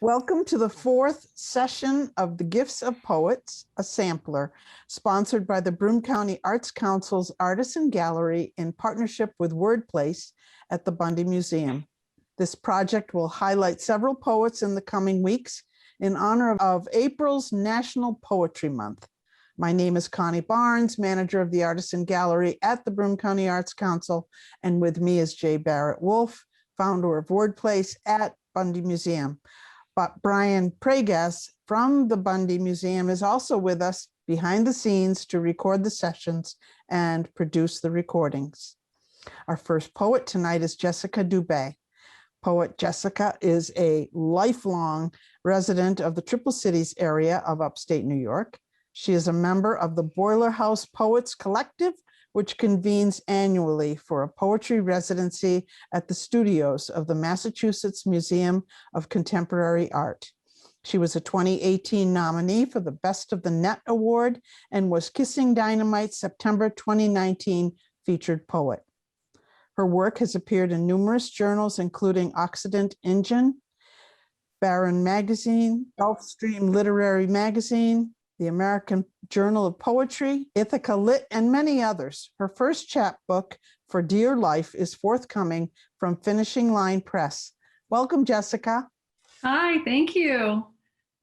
Welcome to the fourth session of the Gifts of Poets, a sampler, sponsored by the Broome County Arts Council's Artisan Gallery in partnership with WordPlace at the Bundy Museum. This project will highlight several poets in the coming weeks in honor of April's National Poetry Month. My name is Connie Barnes, manager of the Artisan Gallery at the Broome County Arts Council, and with me is J. Barrett Wolf, founder of WordPlace at Bundy Museum. But Brian Pregas from the Bundy Museum is also with us behind the scenes to record the sessions and produce the recordings. Our first poet tonight is Jessica Dubé. Poet Jessica is a lifelong resident of the Triple Cities area of upstate New York. She is a member of the Boiler House Poets Collective, which convenes annually for a poetry residency at the studios of the Massachusetts Museum of Contemporary Art. She was a 2018 nominee for the Best of the Net Award and was Kissing Dynamite's September 2019 featured poet. Her work has appeared in numerous journals, including Occident Engine, Barron Magazine, Gulfstream Literary Magazine, the American Journal of Poetry, Ithaca Lit, and many others. Her first chapbook, For Dear Life, is forthcoming from Finishing Line Press. Welcome, Jessica. Hi, thank you.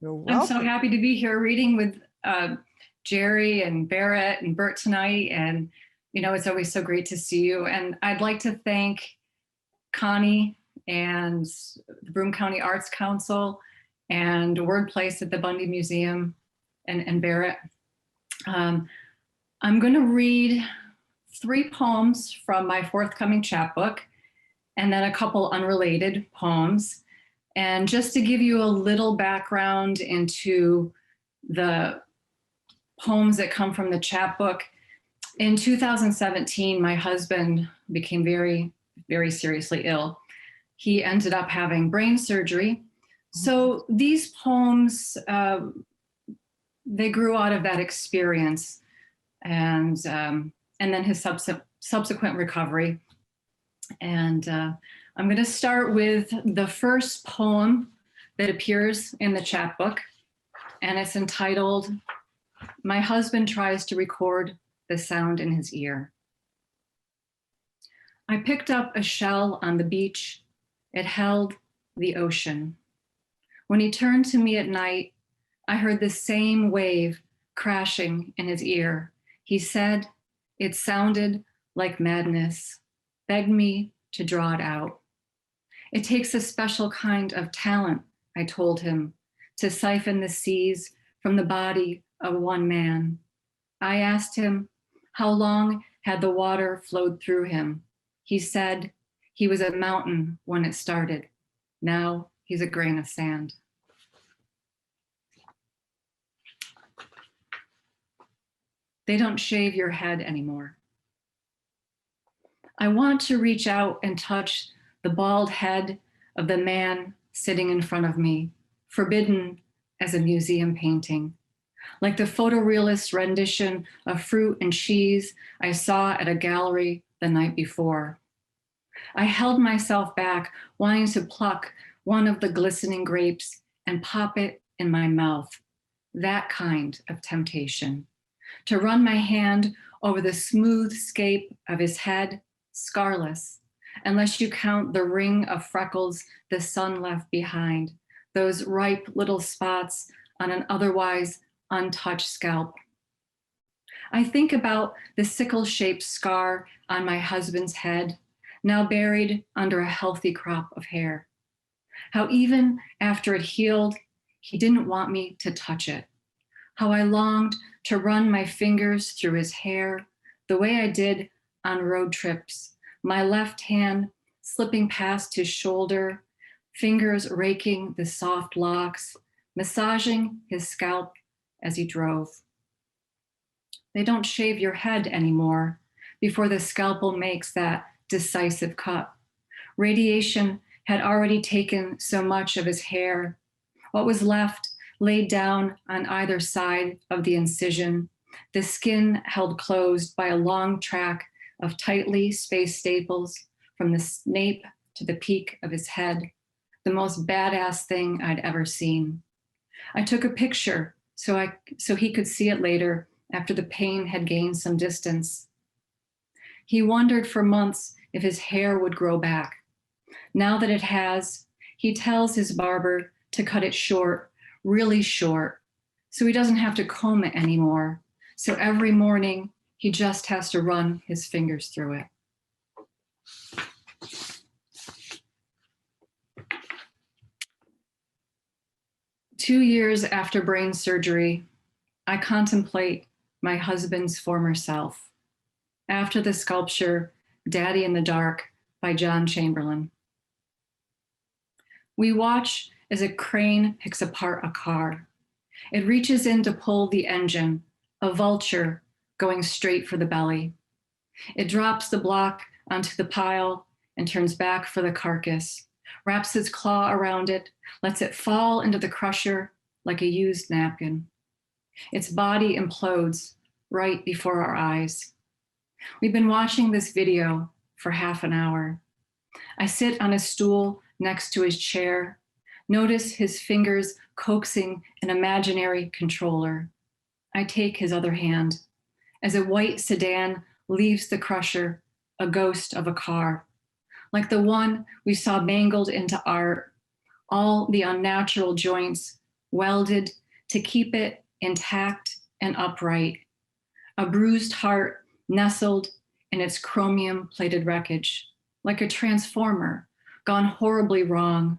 You're welcome. I'm so happy to be here reading with Jerry and Barrett and Burt tonight. And, you know, it's always so great to see you. And I'd like to thank Connie and the Broome County Arts Council and WordPlace at the Bundy Museum and Barrett. I'm going to read 3 poems from my forthcoming chapbook and then a couple unrelated poems. And just to give you a little background into the poems that come from the chapbook, in 2017, my husband became very, very seriously ill. He ended up having brain surgery. So these poems, they grew out of that experience and then his subsequent recovery. And I'm going to start with the first poem that appears in the chapbook, and it's entitled, My Husband Tries to Record the Sound in His Ear. I picked up a shell on the beach. It held the ocean. When he turned to me at night, I heard the same wave crashing in his ear. He said it sounded like madness, begged me to draw it out. It takes a special kind of talent, I told him, to siphon the seas from the body of one man. I asked him how long had the water flowed through him. He said he was a mountain when it started. Now he's a grain of sand. They don't shave your head anymore. I want to reach out and touch the bald head of the man sitting in front of me, forbidden as a museum painting, like the photorealist rendition of fruit and cheese I saw at a gallery the night before. I held myself back, wanting to pluck one of the glistening grapes and pop it in my mouth, that kind of temptation. To run my hand over the smooth scape of his head, scarless, unless you count the ring of freckles the sun left behind, those ripe little spots on an otherwise untouched scalp. I think about the sickle-shaped scar on my husband's head, now buried under a healthy crop of hair. How even after it healed, he didn't want me to touch it. How I longed to run my fingers through his hair the way I did on road trips, my left hand slipping past his shoulder, fingers raking the soft locks, massaging his scalp as he drove. They don't shave your head anymore before the scalpel makes that decisive cut. Radiation had already taken so much of his hair. What was left laid down on either side of the incision, the skin held closed by a long track of tightly spaced staples from the nape to the peak of his head, the most badass thing I'd ever seen. I took a picture so he could see it later after the pain had gained some distance. He wondered for months if his hair would grow back. Now that it has, he tells his barber to cut it short, really short, so he doesn't have to comb it anymore. So every morning, he just has to run his fingers through it. Two years after brain surgery, I contemplate my husband's former self. After the sculpture, Daddy in the Dark by John Chamberlain. We watch as a crane picks apart a car. It reaches in to pull the engine, a vulture going straight for the belly. It drops the block onto the pile and turns back for the carcass, wraps its claw around it, lets it fall into the crusher like a used napkin. Its body implodes right before our eyes. We've been watching this video for half an hour. I sit on a stool next to his chair, notice his fingers coaxing an imaginary controller. I take his other hand. As a white sedan leaves the crusher, a ghost of a car, like the one we saw mangled into art, all the unnatural joints welded to keep it intact and upright, a bruised heart nestled in its chromium-plated wreckage, like a transformer gone horribly wrong,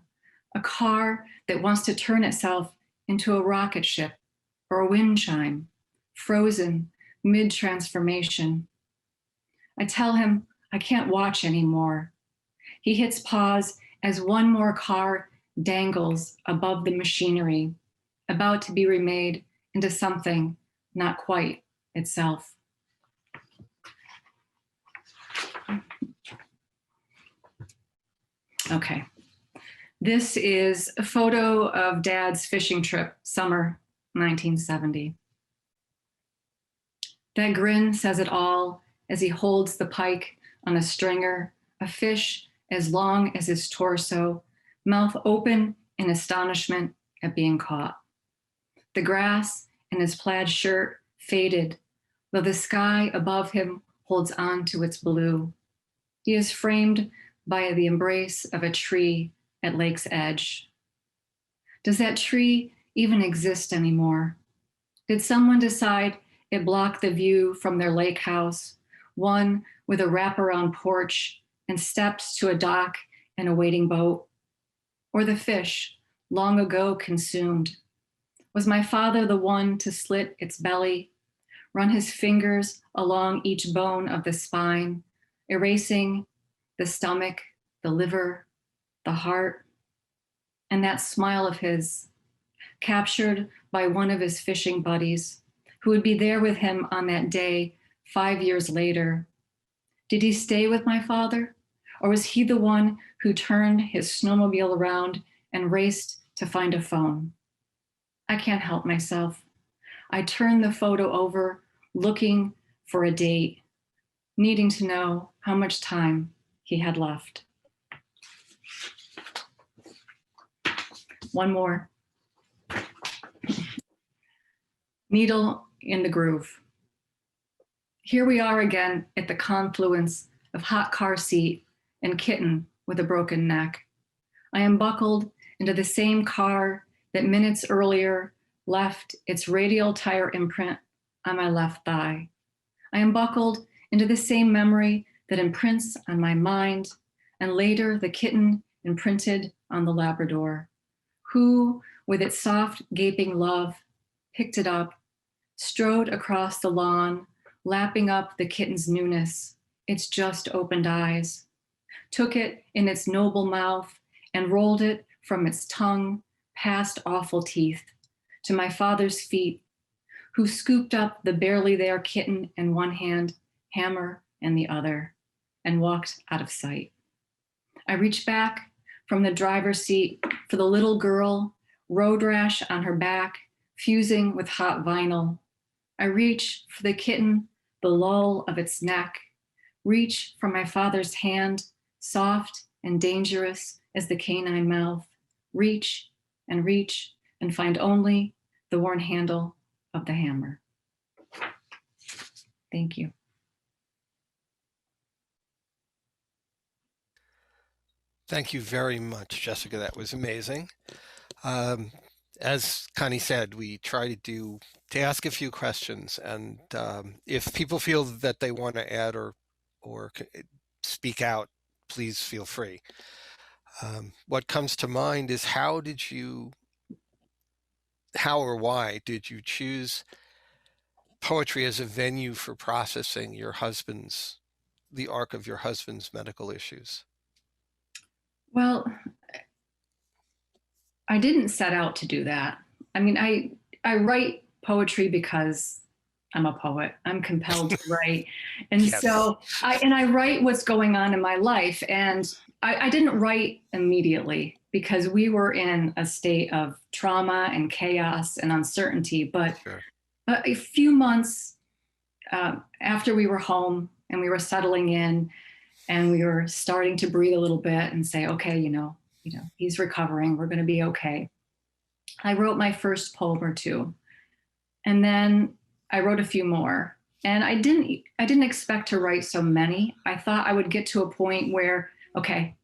a car that wants to turn itself into a rocket ship or a wind chime, frozen mid-transformation. I tell him I can't watch anymore. He hits pause as one more car dangles above the machinery, about to be remade into something not quite itself. Okay. This is a photo of Dad's fishing trip, summer 1970. That grin says it all as he holds the pike on a stringer, a fish as long as his torso, mouth open in astonishment at being caught. The grass in his plaid shirt faded, though the sky above him holds on to its blue. He is framed by the embrace of a tree at lake's edge. Does that tree even exist anymore? Did someone decide it blocked the view from their lake house, one with a wraparound porch and steps to a dock and a waiting boat? Or the fish, long ago consumed? Was my father the one to slit its belly, run his fingers along each bone of the spine, erasing the stomach, the liver, the heart, and that smile of his, captured by one of his fishing buddies, who would be there with him on that day 5 years later? Did he stay with my father? Or was he the one who turned his snowmobile around and raced to find a phone? I can't help myself. I turn the photo over, looking for a date, needing to know how much time he had left. One more. Needle in the groove. Here we are again at the confluence of hot car seat and kitten with a broken neck. I am buckled into the same car that minutes earlier left its radial tire imprint on my left thigh. I am buckled into the same memory that imprints on my mind, and later the kitten imprinted on the Labrador, who, with its soft, gaping love, picked it up, strode across the lawn, lapping up the kitten's newness, its just opened eyes, took it in its noble mouth and rolled it from its tongue past awful teeth to my father's feet, who scooped up the barely there kitten in one hand, hammer in the other, and walked out of sight. I reached back from the driver's seat for the little girl, road rash on her back, fusing with hot vinyl. I reach for the kitten, the lull of its neck, reach for my father's hand, soft and dangerous as the canine mouth, reach and find only the worn handle of the hammer. Thank you. Thank you very much, Jessica. That was amazing. As Connie said, we try to ask a few questions, and if people feel that they want to add or speak out, please feel free. What comes to mind is how or why did you choose poetry as a venue for processing the arc of your husband's medical issues? Well, I didn't set out to do that. I mean, I write poetry because I'm a poet. I'm compelled to write. And Yes. so I write what's going on in my life. And I didn't write immediately because we were in a state of trauma and chaos and uncertainty. But Sure. a few months after we were home and we were settling in and we were starting to breathe a little bit and say, okay, he's recovering. We're going to be okay. I wrote my first poem or two, and then I wrote a few more. And I didn't expect to write so many. I thought I would get to a point where, okay,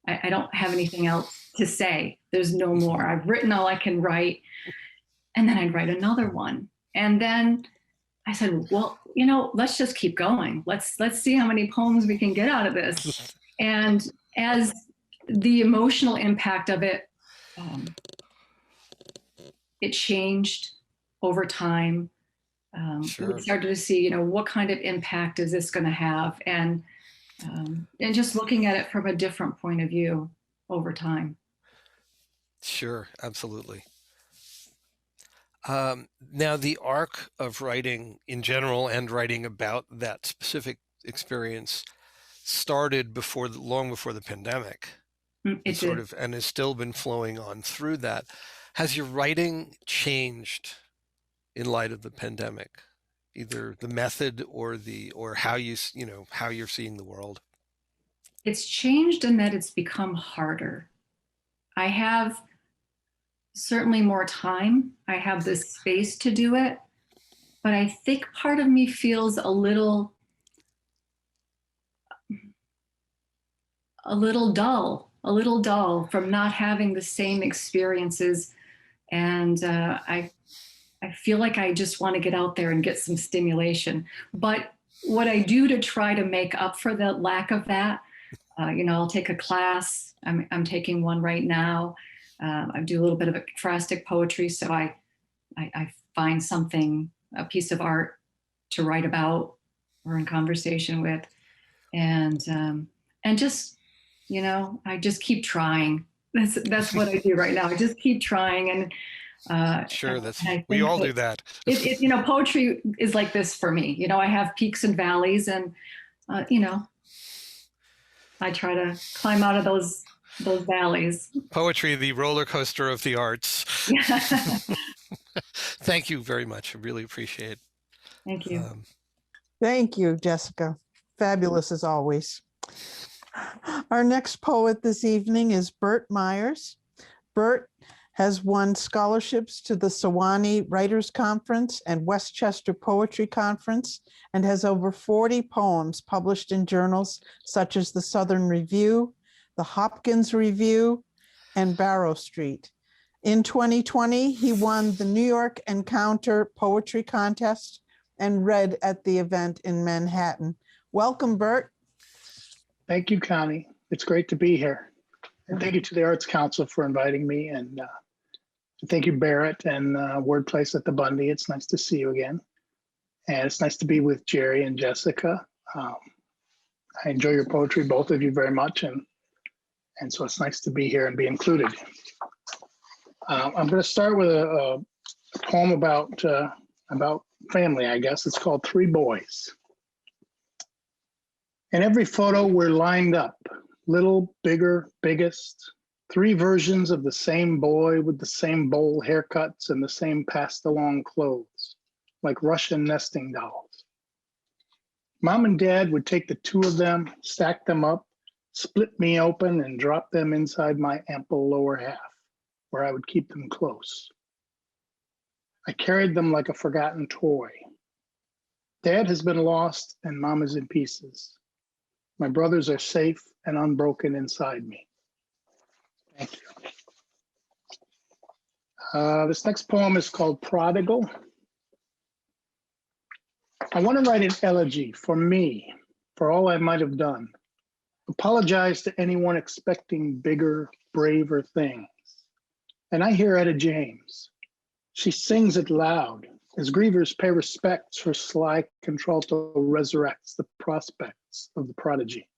I don't have anything else to say. There's no more. I've written all I can write. And then I'd write another one. And then I said, well, let's just keep going. Let's see how many poems we can get out of this. And as the emotional impact of it, it changed over time. Sure. We started to see, what kind of impact is this going to have? And just looking at it from a different point of view over time. Sure, absolutely. Now, the arc of writing in general and writing about that specific experience started long before the pandemic. It did. And has still been flowing on through that. Has your writing changed in light of the pandemic, either the method or how how you're seeing the world? It's changed in that it's become harder. I have certainly more time. I have the space to do it, but I think part of me feels a little dull from not having the same experiences. And I feel like I just want to get out there and get some stimulation. But what I do to try to make up for the lack of that, I'll take a class. I'm taking one right now. I do a little bit of ekphrastic poetry. So I find a piece of art to write about or in conversation with. And just, I just keep trying. That's what I do right now. I just keep trying. And sure, we all do that. Poetry is like this for me. I have peaks and valleys, and I try to climb out of those valleys. Poetry, the roller coaster of the arts. Thank you very much. I really appreciate it. Thank you. Thank you, Jessica. Fabulous as always. Our next poet this evening is Burt Myers. Burt has won scholarships to the Sewanee Writers Conference and Westchester Poetry Conference and has over 40 poems published in journals such as the Southern Review, the Hopkins Review, and Barrow Street. In 2020, he won the New York Encounter Poetry Contest and read at the event in Manhattan. Welcome, Burt. Thank you, Connie. It's great to be here. And thank you to the Arts Council for inviting me. And thank you, Barrett and WordPlace at the Bundy. It's nice to see you again. And it's nice to be with Jerry and Jessica. I enjoy your poetry, both of you, very much. And so it's nice to be here and be included. I'm going to start with a poem about family, I guess. It's called Three Boys. In every photo, we're lined up, little, bigger, biggest, three versions of the same boy with the same bowl haircuts and the same passed along clothes, like Russian nesting dolls. Mom and Dad would take the two of them, stack them up, split me open, and drop them inside my ample lower half. where I would keep them close. I carried them like a forgotten toy. Dad has been lost and Mom is in pieces. My brothers are safe and unbroken inside me. Thank you. This next poem is called Prodigal. I want to write an elegy for me, for all I might have done. Apologize to anyone expecting bigger, braver things. And I hear Etta James. She sings it loud as grievers pay respects. Her sly contralto resurrects the prospects of the prodigy.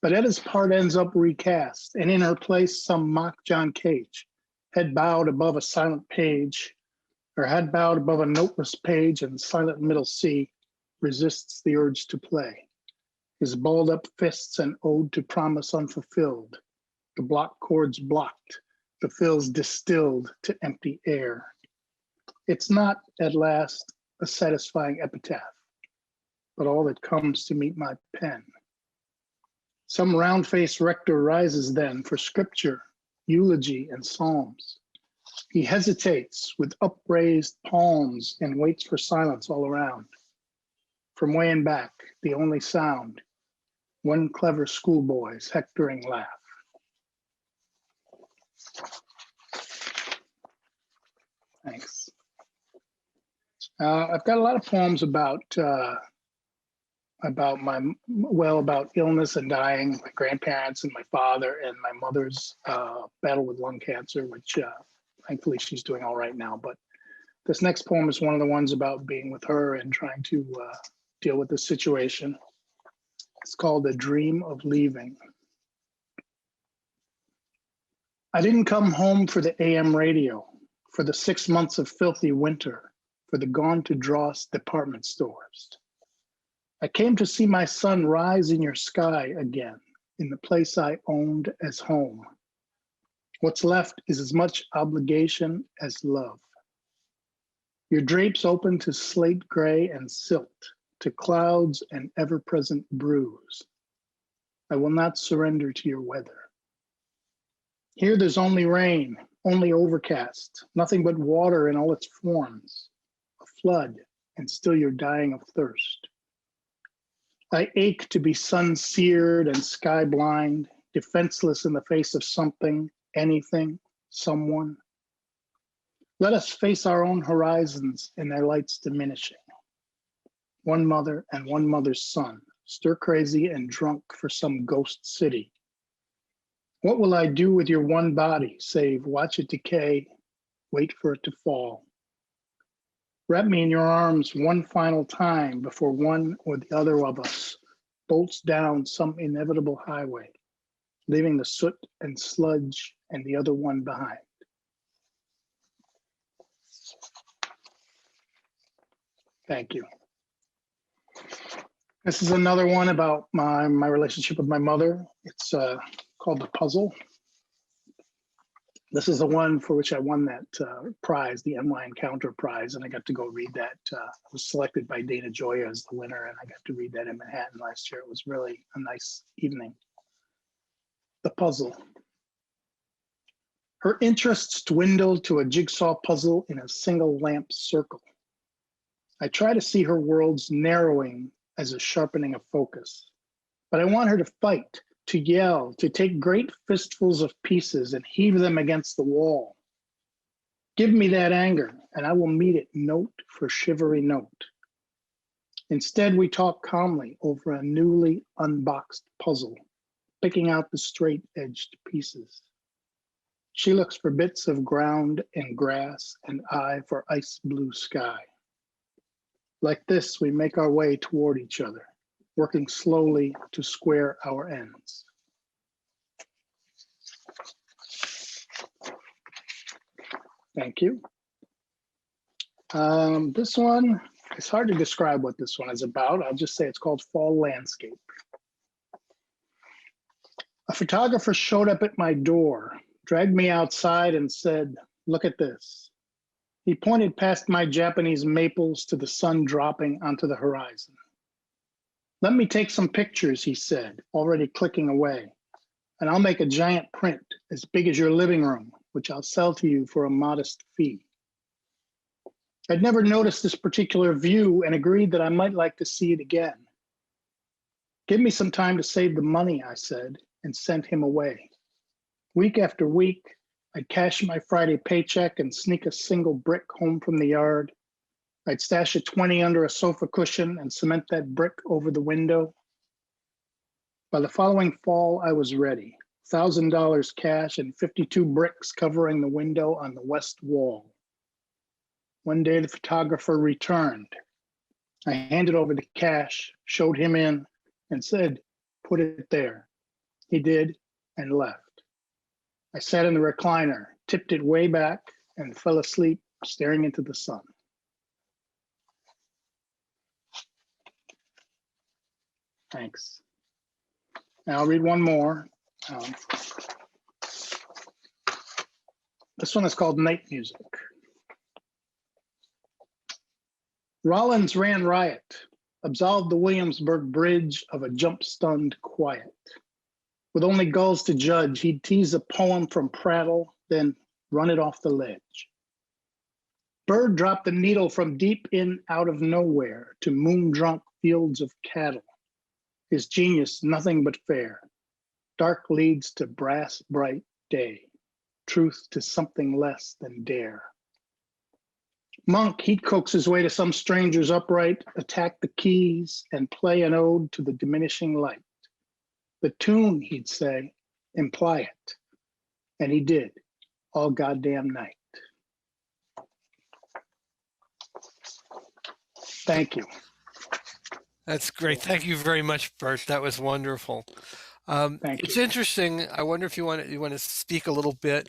But Etta's part ends up recast, and in her place some mock John Cage, head bowed above a silent page, or head bowed above a noteless page, and silent middle C resists the urge to play. His balled up fists an ode to promise unfulfilled, the block chords blocked, the fills distilled to empty air. It's not, at last, a satisfying epitaph, but all that comes to meet my pen. Some round-faced rector rises then for scripture, eulogy, and psalms. He hesitates with upraised palms and waits for silence all around. From way in back, the only sound, one clever schoolboy's hectoring laugh. Thanks. I've got a lot of poems about illness and dying, my grandparents and my father and my mother's battle with lung cancer, which thankfully she's doing all right now. But this next poem is one of the ones about being with her and trying to deal with the situation. It's called A Dream of Leaving. I didn't come home for the AM radio, for the 6 months of filthy winter, for the gone to dross department stores. I came to see my son rise in your sky again, in the place I owned as home. What's left is as much obligation as love. Your drapes open to slate gray and silt, to clouds and ever-present bruise. I will not surrender to your weather. Here there's only rain, only overcast, nothing but water in all its forms, a flood, and still you're dying of thirst. I ache to be sun-seared and sky-blind, defenseless in the face of something, anything, someone. Let us face our own horizons and their lights diminishing. One mother and one mother's son, stir-crazy and drunk for some ghost city. What will I do with your one body, save watch it decay, wait for it to fall? Wrap me in your arms one final time before one or the other of us bolts down some inevitable highway, leaving the soot and sludge and the other one behind. Thank you. This is another one about my relationship with my mother. It's called The Puzzle. This is the one for which I won that prize, the NY Encounter Prize, and I got to go read that. I was selected by Dana Joya as the winner, and I got to read that in Manhattan last year. It was really a nice evening. The Puzzle. Her interests dwindled to a jigsaw puzzle in a single lamp circle. I try to see her worlds narrowing as a sharpening of focus, but I want her to fight, to yell, to take great fistfuls of pieces and heave them against the wall. Give me that anger, and I will meet it note for shivery note. Instead, we talk calmly over a newly unboxed puzzle, picking out the straight-edged pieces. She looks for bits of ground and grass, and I for ice blue sky. Like this, we make our way toward each other, working slowly to square our ends. Thank you. This one, it's hard to describe what this one is about. I'll just say it's called Fall Landscape. A photographer showed up at my door, dragged me outside and said, "Look at this." He pointed past my Japanese maples to the sun dropping onto the horizon. "Let me take some pictures," he said, already clicking away. and I'll make a giant print as big as your living room, which I'll sell to you for a modest fee. I'd never noticed this particular view and agreed that I might like to see it again. Give me some time to save the money, I said, and sent him away. Week after week, I'd cash my Friday paycheck and sneak a single brick home from the yard. I'd stash a 20 under a sofa cushion and cement that brick over the window. By the following fall, I was ready. $1,000 cash and 52 bricks covering the window on the west wall. One day the photographer returned. I handed over the cash, showed him in, and said, "Put it there." He did and left. I sat in the recliner, tipped it way back, and fell asleep staring into the sun. Thanks. Now I'll read one more. This one is called Night Music. Rollins ran riot, absolved the Williamsburg Bridge of a jump-stunned quiet. With only gulls to judge, he'd tease a poem from prattle, then run it off the ledge. Bird dropped the needle from deep in out of nowhere to moon-drunk fields of cattle. His genius, nothing but fair. Dark leads to brass bright day. Truth to something less than dare. Monk, he'd coax his way to some stranger's upright, attack the keys, and play an ode to the diminishing light. The tune, he'd say, imply it. And he did, all goddamn night. Thank you. That's great. Thank you very much, Burt. That was wonderful. It's interesting. I wonder if you want to speak a little bit,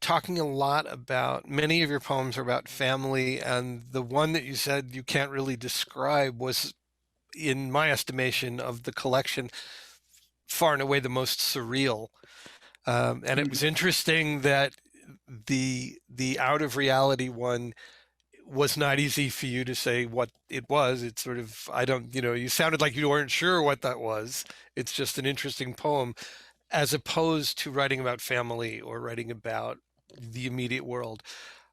talking a lot about, many of your poems are about family, and the one that you said you can't really describe was, in my estimation of the collection, far and away the most surreal. And it was interesting that the out of reality one was not easy for you to say what it was. It's sort of, you sounded like you weren't sure what that was. It's just an interesting poem, as opposed to writing about family or writing about the immediate world.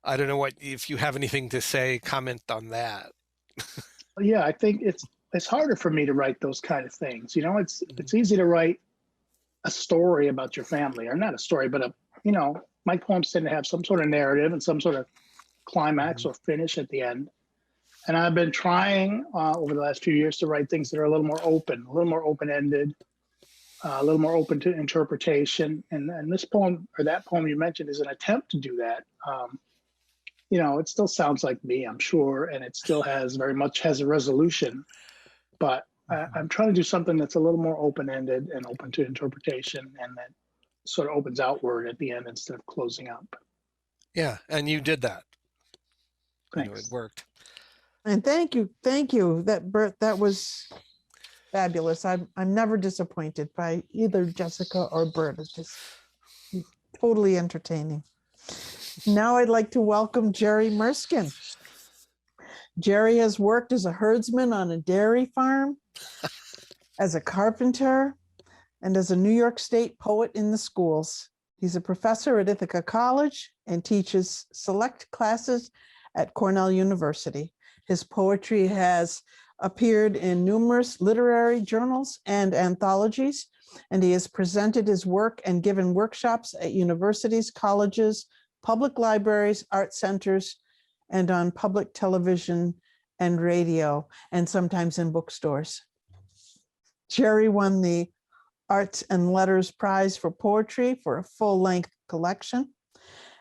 I don't know if you have anything to say, comment on that. Yeah, I think it's harder for me to write those kind of things. It's easy to write a story about your family, or not a story, but my poems tend to have some sort of narrative and some sort of climax or finish at the end. And I've been trying over the last few years to write things that are a little more open, a little more open-ended, a little more open to interpretation. And this poem, or that poem you mentioned, is an attempt to do that. It still sounds like me, I'm sure, and it still very much has a resolution, but I'm trying to do something that's a little more open-ended and open to interpretation, and that sort of opens outward at the end instead of closing up. Yeah, and you did that. Thanks. It worked. And thank you, Burt, that was fabulous. I'm never disappointed by either Jessica or Burt. It's just totally entertaining. Now I'd like to welcome Jerry Merskin. Jerry has worked as a herdsman on a dairy farm, as a carpenter, and as a New York State poet in the schools. He's a professor at Ithaca College and teaches select classes at Cornell University. His poetry has appeared in numerous literary journals and anthologies, and he has presented his work and given workshops at universities, colleges, public libraries, art centers, and on public television and radio, and sometimes in bookstores. Jerry won the Arts and Letters Prize for Poetry for a full-length collection.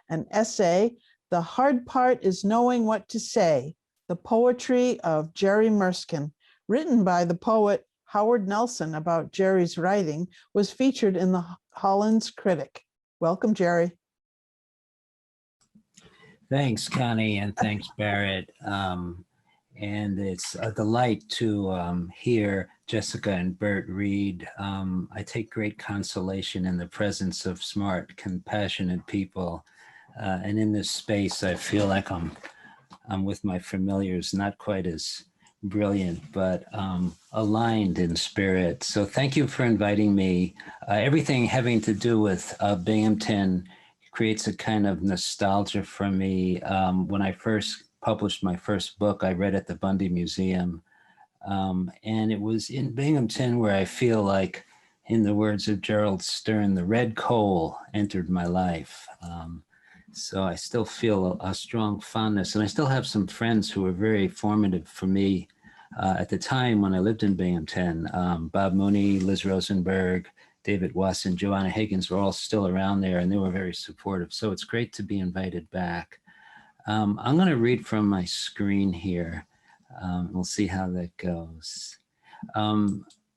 An essay, "The Hard Part is Knowing What to Say," the poetry of Jerry Merskin, written by the poet Howard Nelson about Jerry's writing, was featured in the Holland's Critic. Welcome, Jerry. Thanks, Connie, and thanks, Barrett. And it's a delight to hear Jessica and Burt read. I take great consolation in the presence of smart, compassionate people. And in this space, I feel like I'm with my familiars, not quite as brilliant, but aligned in spirit. So thank you for inviting me. Everything having to do with Binghamton creates a kind of nostalgia for me. When I first published my first book, I read at the Bundy Museum. And it was in Binghamton where I feel like, in the words of Gerald Stern, the red coal entered my life. So I still feel a strong fondness, and I still have some friends who were very formative for me at the time when I lived in Binghamton. Bob Mooney, Liz Rosenberg, David Wasson, Joanna Higgins were all still around there, and they were very supportive. So it's great to be invited back. I'm going to read from my screen here. We'll see how that goes.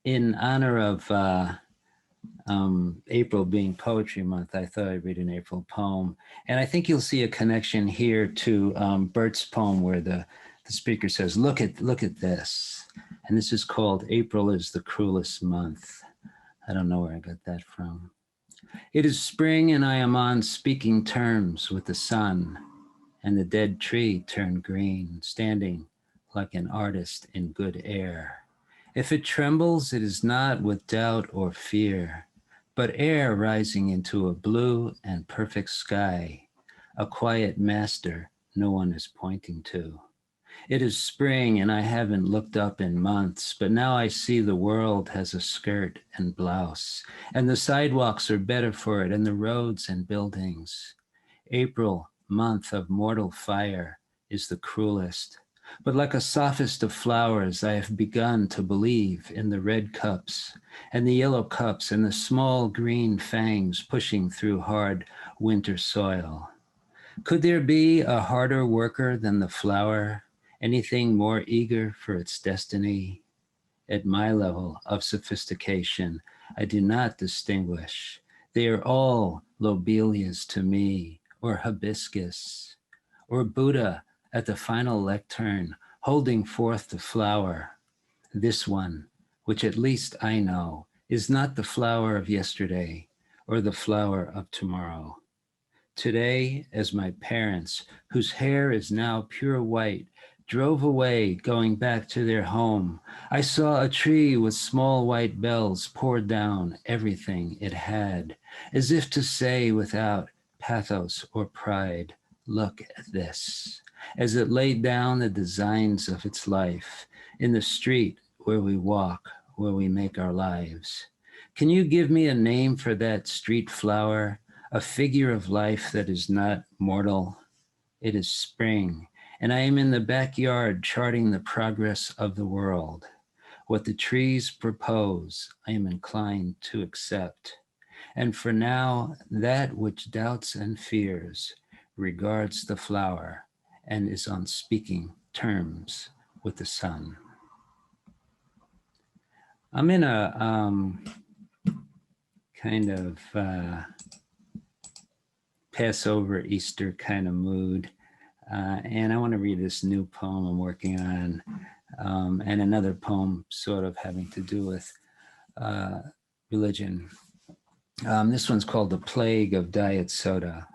In honor of April being Poetry Month, I thought I'd read an April poem. And I think you'll see a connection here to Burt's poem where the speaker says, look at this. And this is called April is the Cruelest Month. I don't know where I got that from. It is spring and I am on speaking terms with the sun, and the dead tree turned green, standing like an artist in good air. If it trembles, it is not with doubt or fear, but air rising into a blue and perfect sky, a quiet master no one is pointing to. It is spring and I haven't looked up in months, but now I see the world has a skirt and blouse, and the sidewalks are better for it, and the roads and buildings. April, month of mortal fire, is the cruelest. But like a sophist of flowers, I have begun to believe in the red cups and the yellow cups and the small green fangs pushing through hard winter soil. Could there be a harder worker than the flower? Anything more eager for its destiny? At my level of sophistication, I do not distinguish. They are all lobelias to me, or hibiscus, or Buddha at the final lectern, holding forth the flower. This one, which at least I know, is not the flower of yesterday or the flower of tomorrow. Today, as my parents, whose hair is now pure white, drove away, going back to their home, I saw a tree with small white bells pour down everything it had, as if to say without pathos or pride, look at this, as it laid down the designs of its life in the street where we walk, where we make our lives. Can you give me a name for that street flower, a figure of life that is not mortal? It is spring, and I am in the backyard charting the progress of the world. What the trees propose, I am inclined to accept. And for now, that which doubts and fears regards the flower and is on speaking terms with the sun. I'm in a kind of Passover, Easter kind of mood. And I want to read this new poem I'm working on, and another poem sort of having to do with religion. This one's called The Plague of Diet Soda.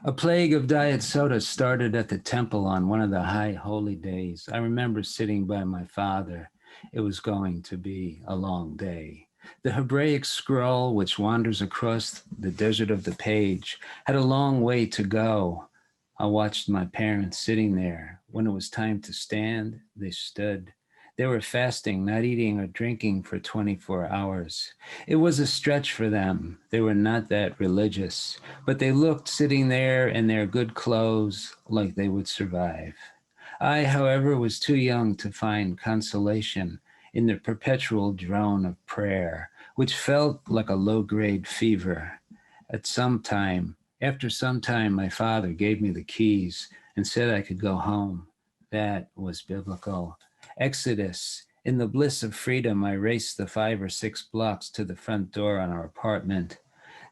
A plague of diet soda started at the temple on one of the high holy days. I remember sitting by my father. It was going to be a long day. The Hebraic scroll, which wanders across the desert of the page, had a long way to go. I watched my parents sitting there. When it was time to stand, they stood. They were fasting, not eating or drinking for 24 hours. It was a stretch for them. They were not that religious, but they looked sitting there in their good clothes like they would survive. I, however, was too young to find consolation in the perpetual drone of prayer, which felt like a low-grade fever. After some time, my father gave me the keys and said I could go home. That was biblical. Exodus. In the bliss of freedom, I raced the 5 or 6 blocks to the front door on our apartment.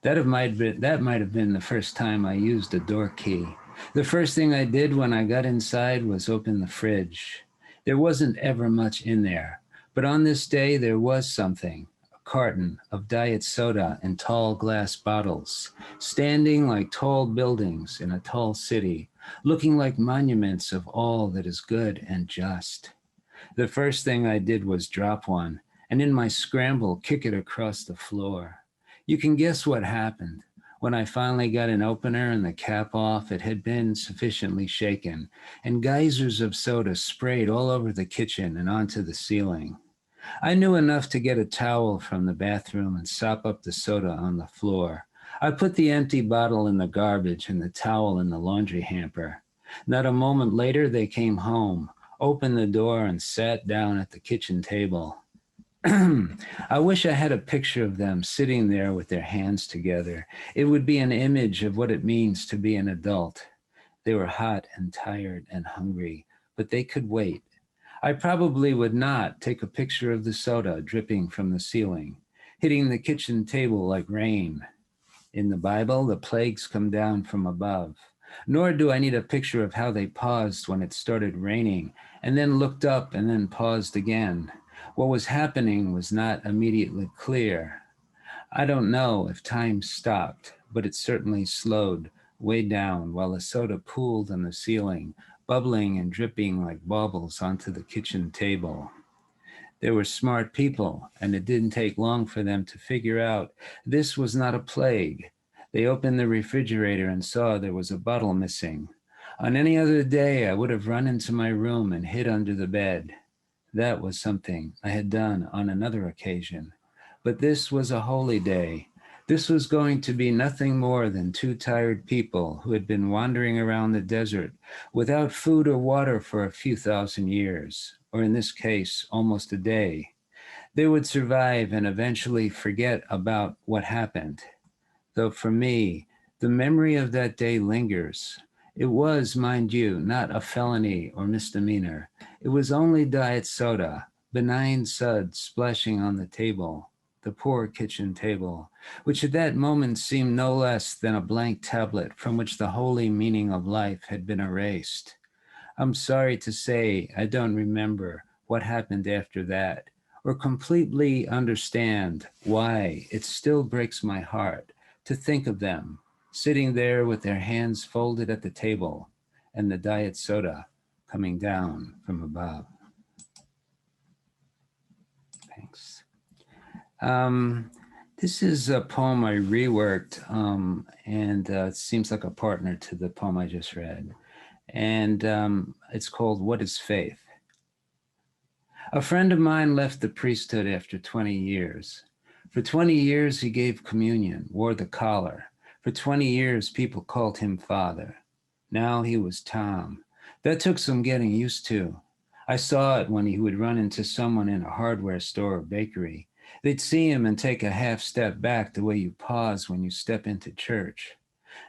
That might have been the first time I used a door key. The first thing I did when I got inside was open the fridge. There wasn't ever much in there, but on this day there was something. A carton of diet soda in tall glass bottles, standing like tall buildings in a tall city. looking like monuments of all that is good and just. The first thing I did was drop one, and in my scramble, kick it across the floor. You can guess what happened. When I finally got an opener and the cap off, it had been sufficiently shaken, and geysers of soda sprayed all over the kitchen and onto the ceiling. I knew enough to get a towel from the bathroom and sop up the soda on the floor. I put the empty bottle in the garbage and the towel in the laundry hamper. Not a moment later, they came home, opened the door, and sat down at the kitchen table. I wish I had a picture of them sitting there with their hands together. It would be an image of what it means to be an adult. They were hot and tired and hungry, but they could wait. I probably would not take a picture of the soda dripping from the ceiling, hitting the kitchen table like rain. In the Bible, the plagues come down from above. Nor do I need a picture of how they paused when it started raining, and then looked up and then paused again. What was happening was not immediately clear. I don't know if time stopped, but it certainly slowed way down while the soda pooled on the ceiling, bubbling and dripping like baubles onto the kitchen table. They were smart people, and it didn't take long for them to figure out this was not a plague. They opened the refrigerator and saw there was a bottle missing. On any other day, I would have run into my room and hid under the bed. That was something I had done on another occasion. But this was a holy day. This was going to be nothing more than two tired people who had been wandering around the desert without food or water for a few thousand years, or in this case, almost a day. They would survive and eventually forget about what happened. Though for me, the memory of that day lingers. It was, mind you, not a felony or misdemeanor. It was only diet soda, benign suds splashing on the table, the poor kitchen table, which at that moment seemed no less than a blank tablet from which the holy meaning of life had been erased. I'm sorry to say I don't remember what happened after that, or completely understand why it still breaks my heart to think of them sitting there with their hands folded at the table and the diet soda coming down from above. Thanks. This is a poem I reworked, and it seems like a partner to the poem I just read. And it's called What is Faith? A friend of mine left the priesthood after 20 years. For 20 years, he gave communion, wore the collar. For 20 years, people called him Father. Now he was Tom. That took some getting used to. I saw it when he would run into someone in a hardware store or bakery. They'd see him and take a half step back the way you pause when you step into church.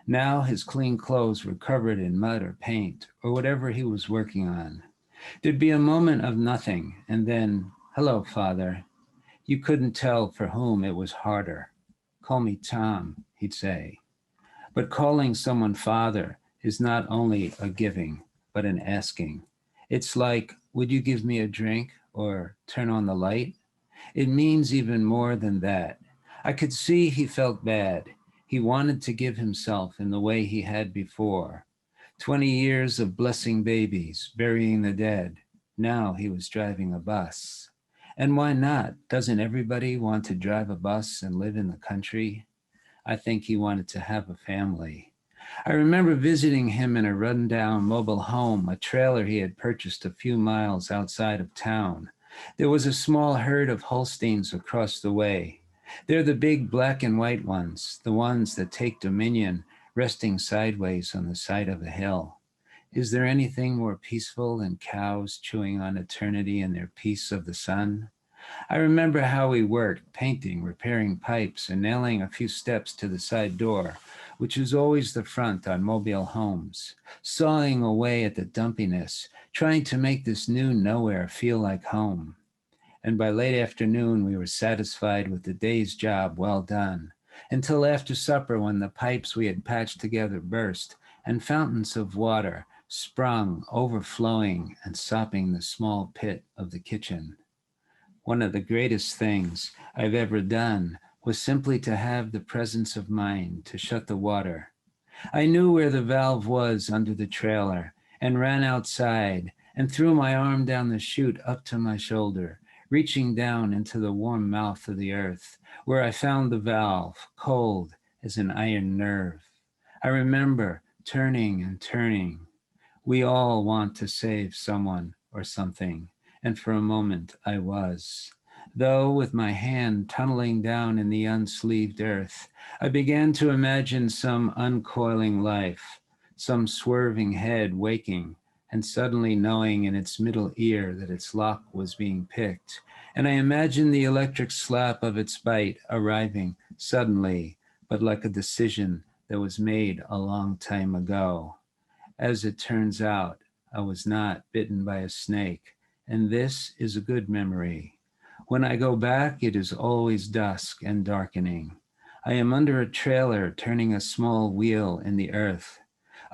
Now his clean clothes were covered in mud or paint or whatever he was working on. There'd be a moment of nothing, and then, hello, Father. You couldn't tell for whom it was harder. Call me Tom, he'd say. But calling someone Father is not only a giving, but an asking. It's like, would you give me a drink or turn on the light? It means even more than that. I could see he felt bad. He wanted to give himself in the way he had before. 20 years of blessing babies, burying the dead. Now he was driving a bus. And why not? Doesn't everybody want to drive a bus and live in the country? I think he wanted to have a family. I remember visiting him in a rundown mobile home, a trailer he had purchased a few miles outside of town. There was a small herd of Holsteins across the way. They're the big black and white ones, the ones that take dominion, resting sideways on the side of a hill. Is there anything more peaceful than cows chewing on eternity in their piece of the sun? I remember how we worked, painting, repairing pipes, and nailing a few steps to the side door, which was always the front on mobile homes, sawing away at the dumpiness, trying to make this new nowhere feel like home. And by late afternoon, we were satisfied with the day's job well done, until after supper when the pipes we had patched together burst and fountains of water sprung, overflowing and sopping the small pit of the kitchen. One of the greatest things I've ever done was simply to have the presence of mind to shut the water. I knew where the valve was under the trailer and ran outside and threw my arm down the chute up to my shoulder, reaching down into the warm mouth of the earth, where I found the valve, cold as an iron nerve. I remember turning and turning. We all want to save someone or something, and for a moment I was. Though with my hand tunneling down in the unsleeved earth, I began to imagine some uncoiling life, some swerving head waking and suddenly knowing in its middle ear that its lock was being picked. And I imagined the electric slap of its bite arriving suddenly, but like a decision that was made a long time ago. As it turns out, I was not bitten by a snake, and this is a good memory. When I go back, it is always dusk and darkening. I am under a trailer turning a small wheel in the earth.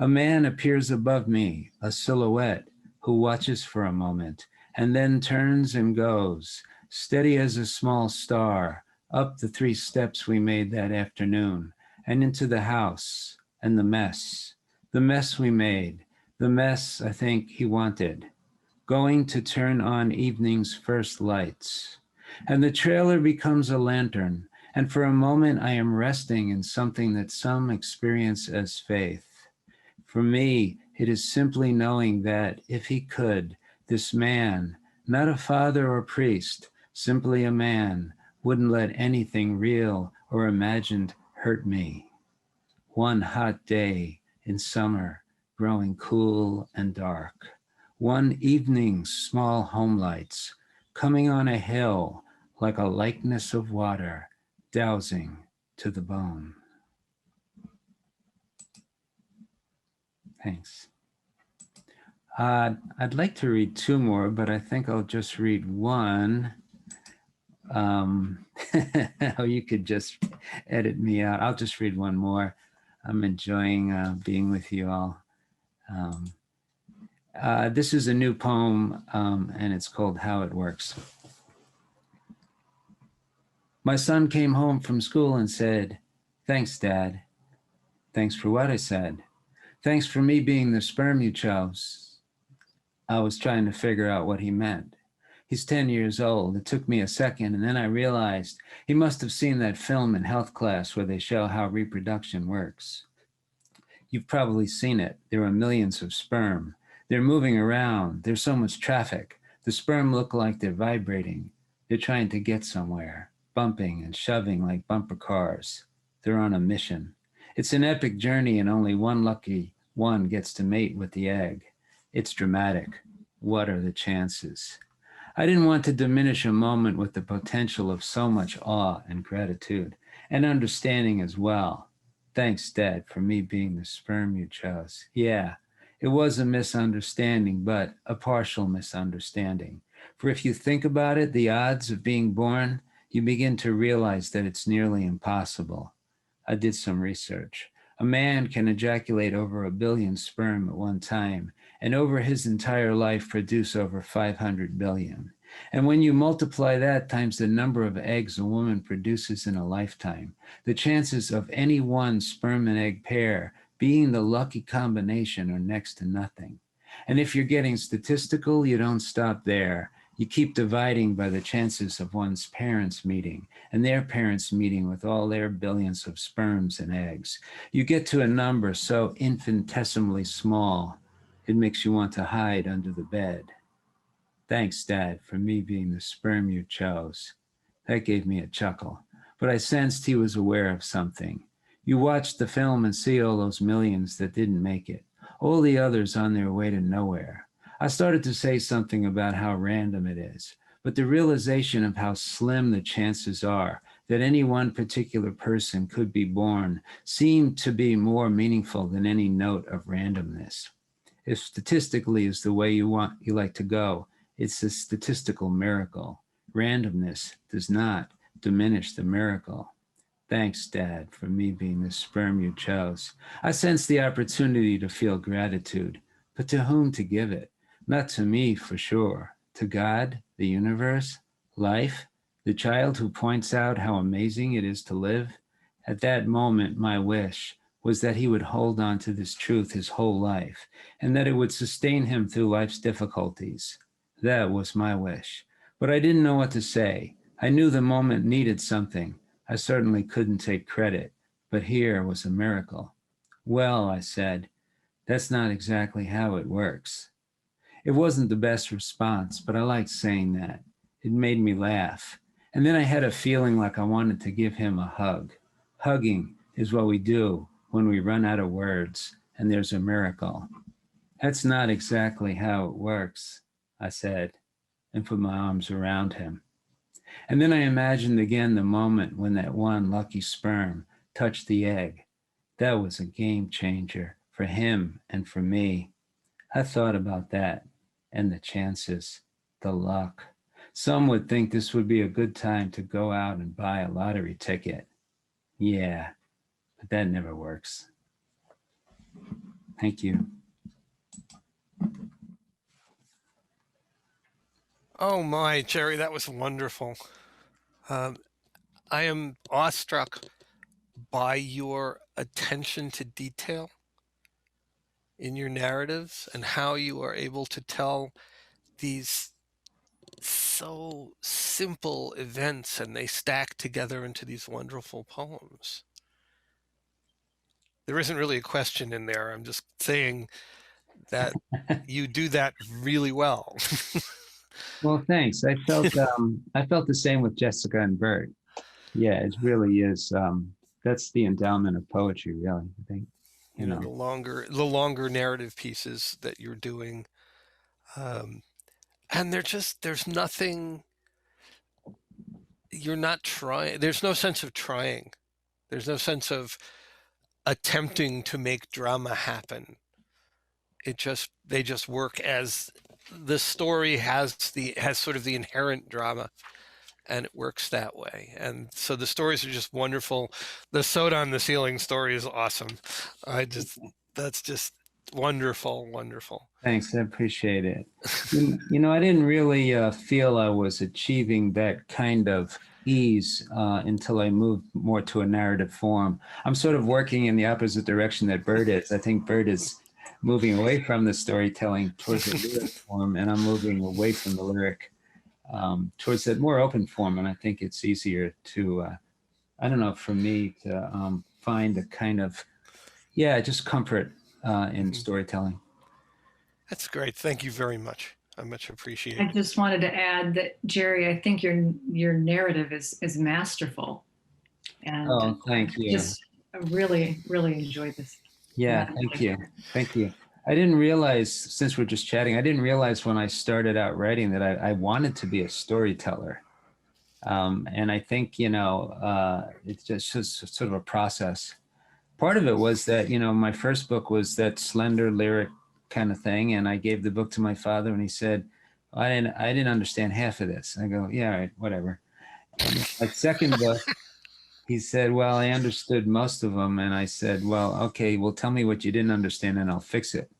A man appears above me, a silhouette, who watches for a moment and then turns and goes, steady as a small star, up the 3 steps we made that afternoon and into the house and the mess we made, the mess I think he wanted, going to turn on evening's first lights. And the trailer becomes a lantern, and for a moment I am resting in something that some experience as faith. For me, it is simply knowing that if he could, this man, not a father or priest, simply a man, wouldn't let anything real or imagined hurt me. One hot day in summer, growing cool and dark. One evening's small home lights, coming on a hill like a likeness of water, dousing to the bone. Thanks. I'd like to read 2 more, but I think I'll just read one. You could just edit me out. I'll just read one more. I'm enjoying being with you all. This is a new poem, and it's called How It Works. My son came home from school and said, "Thanks, Dad." "Thanks for what?" I said. "Thanks for me being the sperm you chose." I was trying to figure out what he meant. He's 10 years old. It took me a second, and then I realized he must have seen that film in health class where they show how reproduction works. You've probably seen it. There are millions of sperm. They're moving around. There's so much traffic. The sperm look like they're vibrating. They're trying to get somewhere, bumping and shoving like bumper cars. They're on a mission. It's an epic journey, and only one lucky one gets to mate with the egg. It's dramatic. What are the chances? I didn't want to diminish a moment with the potential of so much awe and gratitude, and understanding as well. Thanks, Dad, for me being the sperm you chose. Yeah, it was a misunderstanding, but a partial misunderstanding. For if you think about it, the odds of being born, you begin to realize that it's nearly impossible. I did some research. A man can ejaculate over 1 billion sperm at one time, and over his entire life produce over 500 billion. And when you multiply that times the number of eggs a woman produces in a lifetime, the chances of any one sperm and egg pair being the lucky combination are next to nothing. And if you're getting statistical, you don't stop there. You keep dividing by the chances of one's parents meeting and their parents meeting with all their billions of sperms and eggs. You get to a number so infinitesimally small, it makes you want to hide under the bed. Thanks, Dad, for me being the sperm you chose. That gave me a chuckle, but I sensed he was aware of something. You watch the film and see all those millions that didn't make it, all the others on their way to nowhere. I started to say something about how random it is, but the realization of how slim the chances are that any one particular person could be born seemed to be more meaningful than any note of randomness. If statistically is the way you like to go, it's a statistical miracle. Randomness does not diminish the miracle. Thanks, Dad, for me being the sperm you chose. I sense the opportunity to feel gratitude, but to whom to give it? Not to me, for sure. To God, the universe, life, the child who points out how amazing it is to live. At that moment, my wish was that he would hold on to this truth his whole life, and that it would sustain him through life's difficulties. That was my wish. But I didn't know what to say. I knew the moment needed something. I certainly couldn't take credit, but here was a miracle. Well, I said, that's not exactly how it works. It wasn't the best response, but I liked saying that. It made me laugh. And then I had a feeling like I wanted to give him a hug. Hugging is what we do when we run out of words and there's a miracle. That's not exactly how it works, I said, and put my arms around him. And then I imagined again the moment when that one lucky sperm touched the egg. That was a game changer for him and for me. I thought about that and the chances, the luck. Some would think this would be a good time to go out and buy a lottery ticket. Yeah, but that never works. Thank you. Oh my, Jerry, that was wonderful. I am awestruck by your attention to detail in your narratives and how you are able to tell these so simple events and they stack together into these wonderful poems. There isn't really a question in there. I'm just saying that you do that really well. Well, thanks. I felt the same with Jessica and Burt. Yeah, it really is. That's the endowment of poetry, really. I think. You know, the longer narrative pieces that you're doing, and there's nothing. You're not trying. There's no sense of trying. There's no sense of attempting to make drama happen. They just work as the story has sort of the inherent drama, and it works that way. And so the stories are just wonderful. The soda on the ceiling story is awesome. That's just wonderful, wonderful. Thanks, I appreciate it. You know, I didn't really feel I was achieving that kind of ease until I moved more to a narrative form. I'm sort of working in the opposite direction that Burt is. I think Burt is moving away from the storytelling towards the lyric form, and I'm moving away from the lyric towards that more open form. And I think it's easier to, I don't know, for me to find a kind of, just comfort in storytelling. That's great. Thank you very much. I much appreciate I it. just wanted to add that, Jerry, I think your narrative is masterful. And thank you. I really, really enjoyed this. Yeah, thank you. Thank you. I didn't realize, since we're just chatting, I didn't realize when I started out writing that I wanted to be a storyteller. And I think, it's just sort of a process. Part of it was that, my first book was that slender lyric kind of thing. And I gave the book to my father and he said, I didn't understand half of this. I go, yeah, all right, whatever. And my second book, he said, well, I understood most of them. And I said, well, okay, well, tell me what you didn't understand and I'll fix it.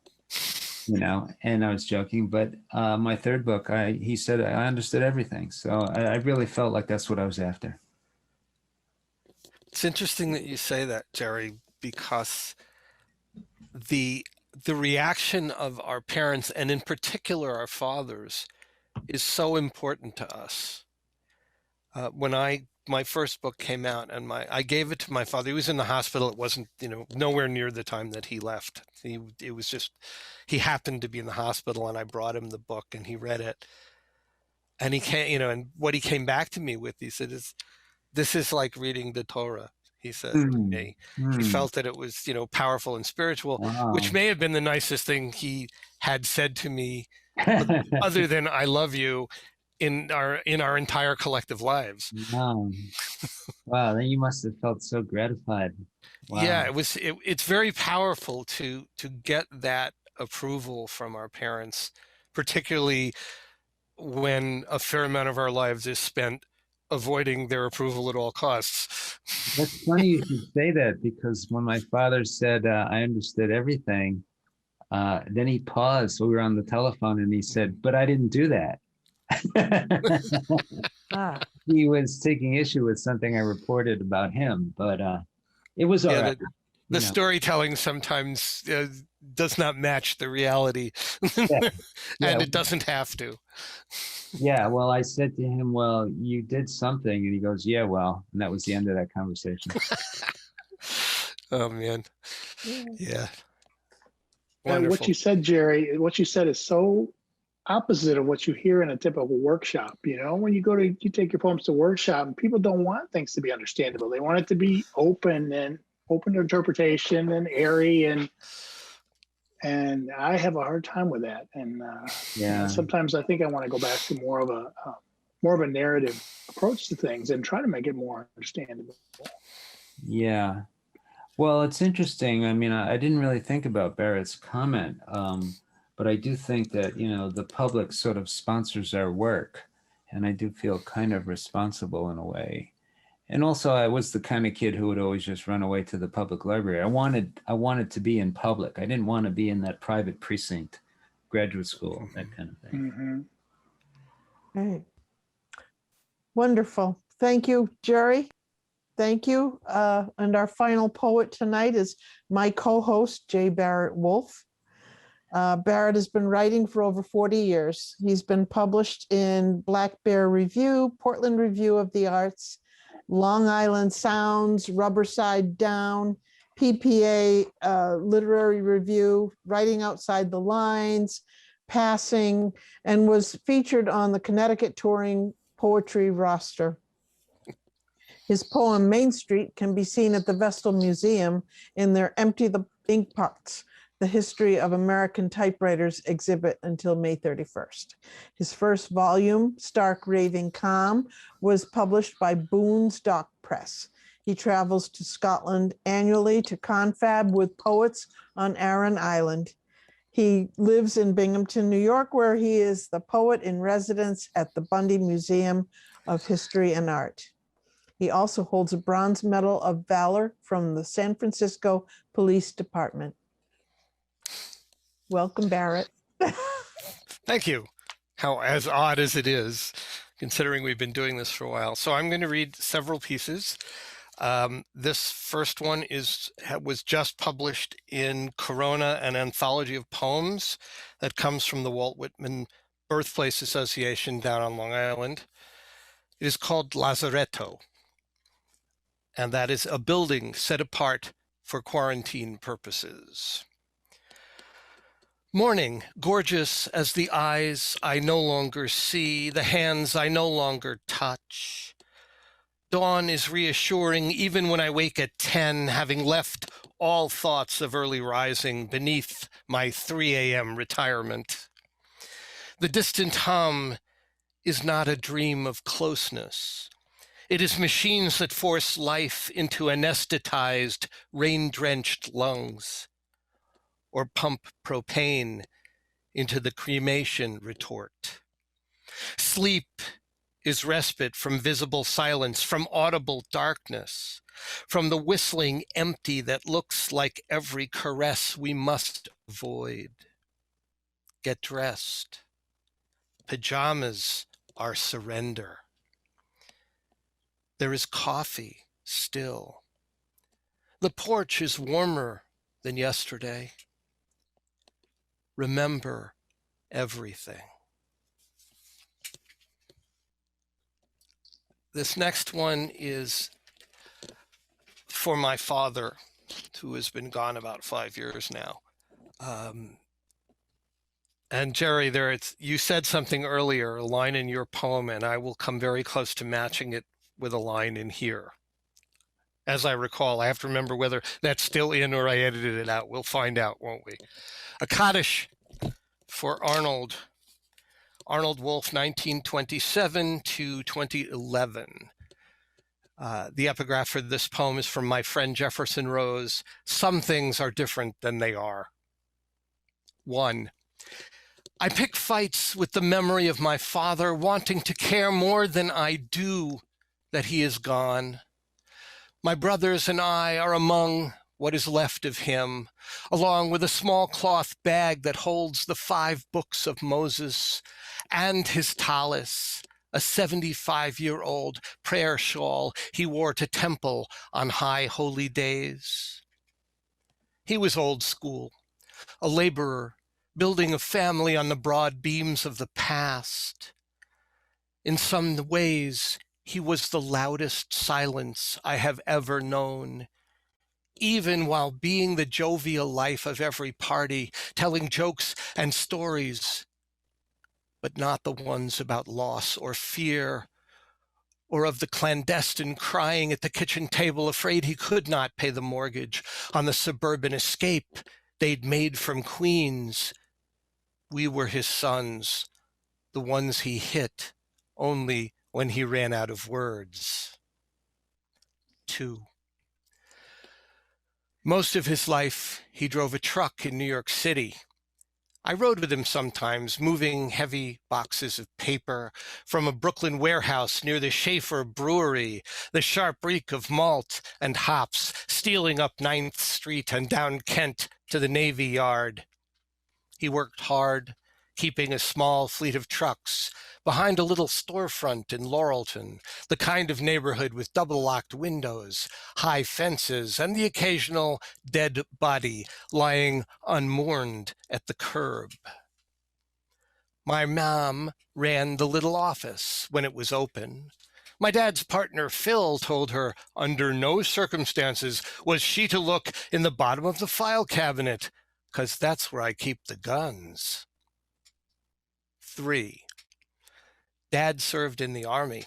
And I was joking. But my third book, he said, I understood everything. So I really felt like that's what I was after. It's interesting that you say that, Jerry, because the reaction of our parents, and in particular our fathers, is so important to us. When my first book came out and I gave it to my father, he was in the hospital. It wasn't, nowhere near the time that he left. It was just, he happened to be in the hospital and I brought him the book and he read it. And he came, and what he came back to me with, he said, this is like reading the Torah. He said to me, he felt that it was, powerful and spiritual, Wow. which may have been the nicest thing he had said to me, other than "I love you," in our entire collective lives. Wow. Wow, then you must have felt so gratified. Wow. Yeah, it's very powerful to get that approval from our parents, particularly when a fair amount of our lives is spent avoiding their approval at all costs. That's funny you should say that, because when my father said, I understood everything, then he paused. We were on the telephone and he said, but I didn't do that. He was taking issue with something I reported about him, but it was all right. The you know, storytelling sometimes does not match the reality, yeah, and it doesn't have to. yeah. Well, I said to him, well, you did something. And he goes, yeah, well, and that was the end of that conversation. Oh, man. Yeah. And what Wonderful. you said, Jerry, what you said is so opposite of what you hear in a typical workshop. You know, when you take your poems to workshop, and people don't want things to be understandable. They want it to be open and open to interpretation and airy, and I have a hard time with that. And Yeah. sometimes I think I want to go back to more of a narrative approach to things and try to make it more understandable. Yeah. Well, it's interesting. I mean, I didn't really think about Barrett's comment, but I do think that, the public sort of sponsors our work, and I do feel kind of responsible in a way. And also, I was the kind of kid who would always just run away to the public library. I wanted to be in public. I didn't want to be in that private precinct, graduate school, that kind of thing. Mm-hmm. Right. Wonderful. Thank you, Jerry. Thank you. And our final poet tonight is my co-host, J. Barrett Wolf. Barrett has been writing for over 40 years. He's been published in Black Bear Review, Portland Review of the Arts, Long Island Sounds, Rubberside Down, PPA Literary Review, Writing Outside the Lines, Passing, and was featured on the Connecticut Touring Poetry roster. His poem, Main Street, can be seen at the Vestal Museum in their Empty the Ink Pots, the History of American Typewriters exhibit until May 31st. His first volume, Stark Raving Calm, was published by Boone's Dock Press. He travels to Scotland annually to confab with poets on Arran Island. He lives in Binghamton, New York, where he is the poet in residence at the Bundy Museum of History and Art. He also holds a Bronze Medal of Valor from the San Francisco Police Department. Welcome, Barrett. Thank you. How as odd as it is, considering we've been doing this for a while. So I'm going to read several pieces. This first one was just published in Corona, an anthology of poems that comes from the Walt Whitman Birthplace Association down on Long Island. It is called Lazaretto, and that is a building set apart for quarantine purposes. Morning, gorgeous as the eyes I no longer see, the hands I no longer touch. Dawn is reassuring even when I wake at 10, having left all thoughts of early rising beneath my 3 a.m. retirement. The distant hum is not a dream of closeness. It is machines that force life into anesthetized, rain-drenched lungs, or pump propane into the cremation retort. Sleep is respite from visible silence, from audible darkness, from the whistling empty that looks like every caress we must avoid. Get dressed. Pajamas are surrender. There is coffee still. The porch is warmer than yesterday. Remember everything. This next one is for my father, who has been gone about 5 years now. And Jerry, you said something earlier, a line in your poem, and I will come very close to matching it with a line in here. As I recall, I have to remember whether that's still in or I edited it out. We'll find out, won't we? A Kaddish for Arnold Wolf, 1927 to 2011. The epigraph for this poem is from my friend Jefferson Rose. Some things are different than they are. 1. I pick fights with the memory of my father, wanting to care more than I do that he is gone. My brothers and I are among what is left of him, along with a small cloth bag that holds the 5 books of Moses and his tallis, a 75-year-old prayer shawl he wore to temple on high holy days. He was old school, a laborer, building a family on the broad beams of the past. In some ways, he was the loudest silence I have ever known, even while being the jovial life of every party, telling jokes and stories, but not the ones about loss or fear, or of the clandestine crying at the kitchen table, afraid he could not pay the mortgage on the suburban escape they'd made from Queens. We were his sons, the ones he hit only when he ran out of words. 2. Most of his life, he drove a truck in New York City. I rode with him sometimes, moving heavy boxes of paper from a Brooklyn warehouse near the Schaefer Brewery, the sharp reek of malt and hops stealing up 9th Street and down Kent to the Navy Yard. He worked hard, keeping a small fleet of trucks behind a little storefront in Laurelton, the kind of neighborhood with double-locked windows, high fences, and the occasional dead body lying unmourned at the curb. My mom ran the little office when it was open. My dad's partner, Phil, told her under no circumstances was she to look in the bottom of the file cabinet, 'cause that's where I keep the guns. 3. Dad served in the Army,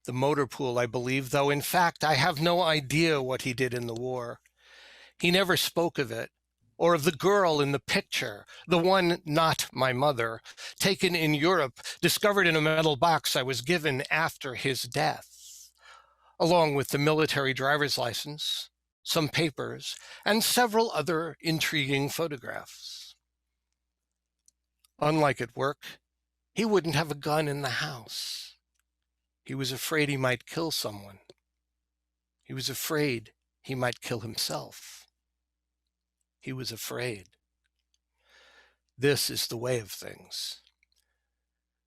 the motor pool, I believe, though in fact I have no idea what he did in the war. He never spoke of it, or of the girl in the picture, the one not my mother, taken in Europe, discovered in a metal box I was given after his death, along with the military driver's license, some papers, and several other intriguing photographs. Unlike at work, he wouldn't have a gun in the house. He was afraid he might kill someone. He was afraid he might kill himself. He was afraid. This is the way of things.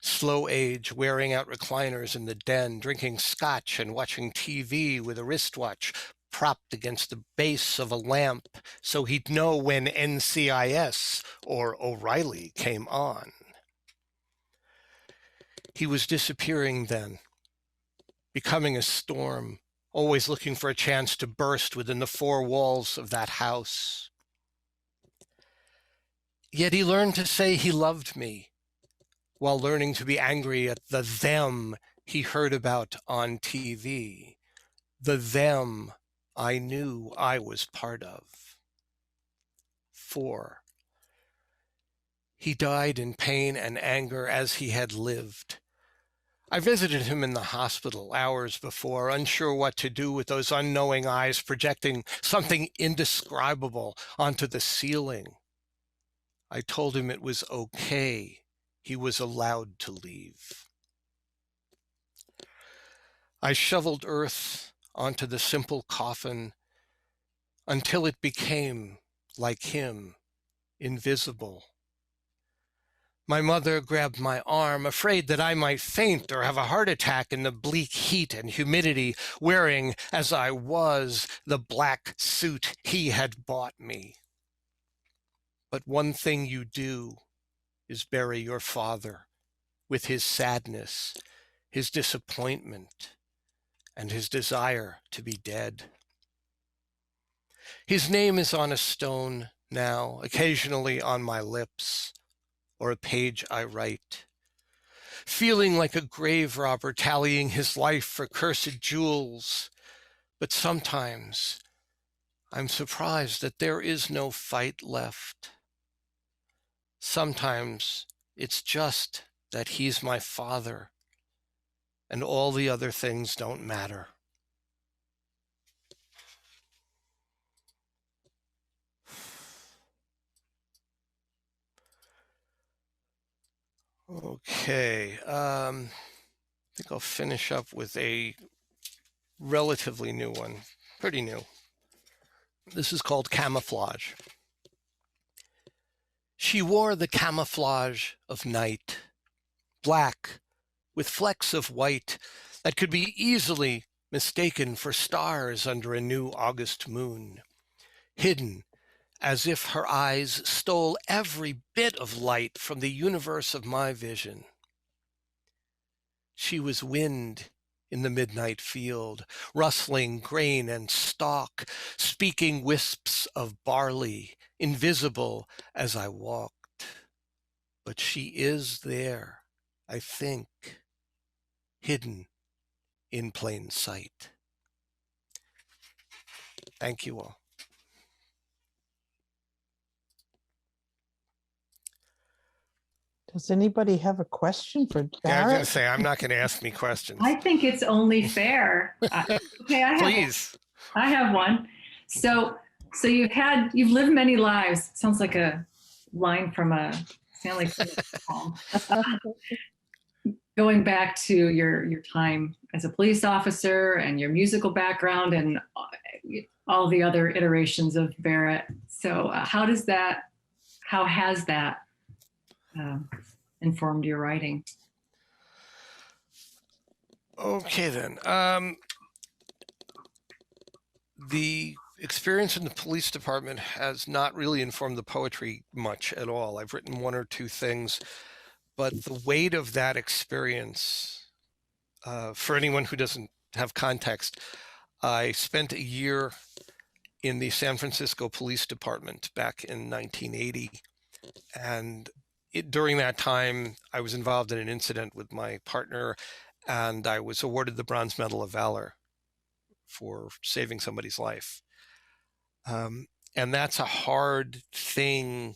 Slow age, wearing out recliners in the den, drinking scotch and watching TV with a wristwatch propped against the base of a lamp so he'd know when NCIS or O'Reilly came on. He was disappearing then, becoming a storm, always looking for a chance to burst within the 4 walls of that house. Yet he learned to say he loved me, while learning to be angry at the them he heard about on TV, the them I knew I was part of. 4. He died in pain and anger as he had lived. I visited him in the hospital hours before, unsure what to do with those unknowing eyes projecting something indescribable onto the ceiling. I told him it was okay. He was allowed to leave. I shoveled earth onto the simple coffin until it became, like him, invisible. My mother grabbed my arm, afraid that I might faint or have a heart attack in the bleak heat and humidity, wearing, as I was, the black suit he had bought me. But one thing you do is bury your father with his sadness, his disappointment, and his desire to be dead. His name is on a stone now, occasionally on my lips, or a page I write, feeling like a grave robber tallying his life for cursed jewels. But sometimes I'm surprised that there is no fight left. Sometimes it's just that he's my father, and all the other things don't matter. Okay, I think I'll finish up with a relatively new one, pretty new. This is called Camouflage. She wore the camouflage of night, black with flecks of white that could be easily mistaken for stars under a new August moon, hidden as if her eyes stole every bit of light from the universe of my vision. She was wind in the midnight field, rustling grain and stalk, speaking wisps of barley, invisible as I walked. But she is there, I think, hidden in plain sight. Thank you all. Does anybody have a question for Yeah, I was going to Barrett? say, I'm not going to ask me questions. I think it's only fair. Okay, Please. I have one. So you've lived many lives. Sounds like a line from a Stanley Kubrick poem. Going back to your time as a police officer and your musical background and all the other iterations of Barrett. So how has that informed your writing? Okay, then. The experience in the police department has not really informed the poetry much at all. I've written one or two things, but the weight of that experience, for anyone who doesn't have context, I spent a year in the San Francisco Police Department back in 1980. And during that time, I was involved in an incident with my partner, and I was awarded the Bronze Medal of Valor for saving somebody's life. And that's a hard thing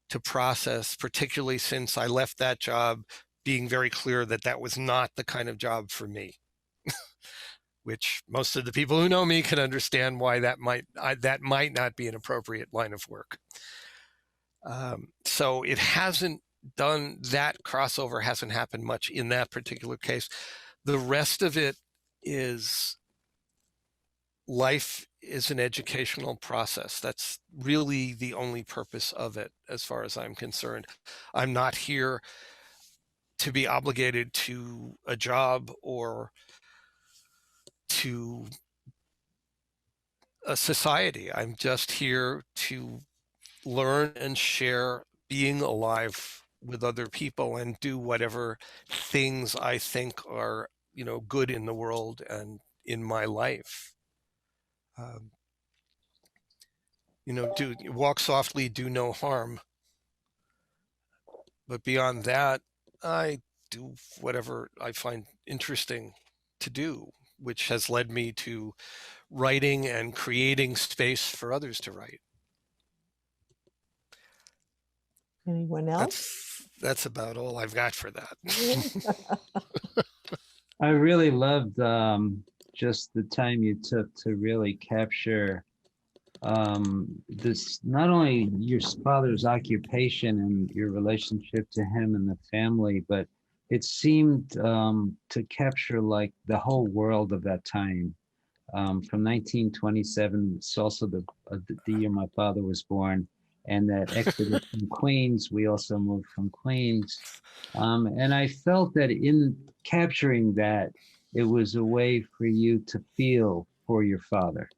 to process, particularly since I left that job being very clear that that was not the kind of job for me, which most of the people who know me can understand why that might not be an appropriate line of work. So it hasn't done, that crossover hasn't happened much in that particular case. The rest of it is, life is an educational process. That's really the only purpose of it, as far as I'm concerned. I'm not here to be obligated to a job or to a society. I'm just here to learn and share being alive with other people and do whatever things I think are, good in the world and in my life. Walk softly, do no harm. But beyond that, I do whatever I find interesting to do, which has led me to writing and creating space for others to write. Anyone else? That's about all I've got for that. I really loved just the time you took to really capture this, not only your father's occupation and your relationship to him and the family, but it seemed to capture like the whole world of that time. From 1927, it's also the year my father was born, and that exodus from Queens, we also moved from Queens. And I felt that in capturing that, it was a way for you to feel for your father.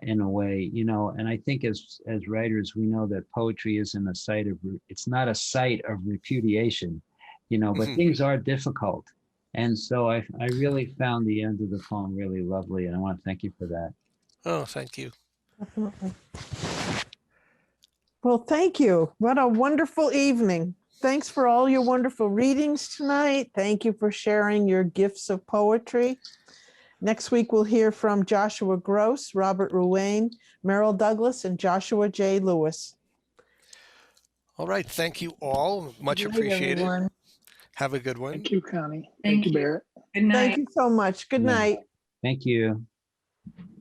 In a way, and I think as writers, we know that poetry isn't a site of, it's not a site of repudiation, but things are difficult. And so I really found the end of the poem really lovely, and I want to thank you for that. Oh, thank you. Definitely. Well, thank you. What a wonderful evening. Thanks for all your wonderful readings tonight. Thank you for sharing your gifts of poetry. Next week, we'll hear from Joshua Gross, Robert Ruane, Merrill Douglas, and Joshua J. Lewis. All right. Thank you all. Much Good night, appreciated. everyone. Have a good one. Thank you, Connie. Thank you, Barrett. Good night. Thank you so much. Good night. Thank you.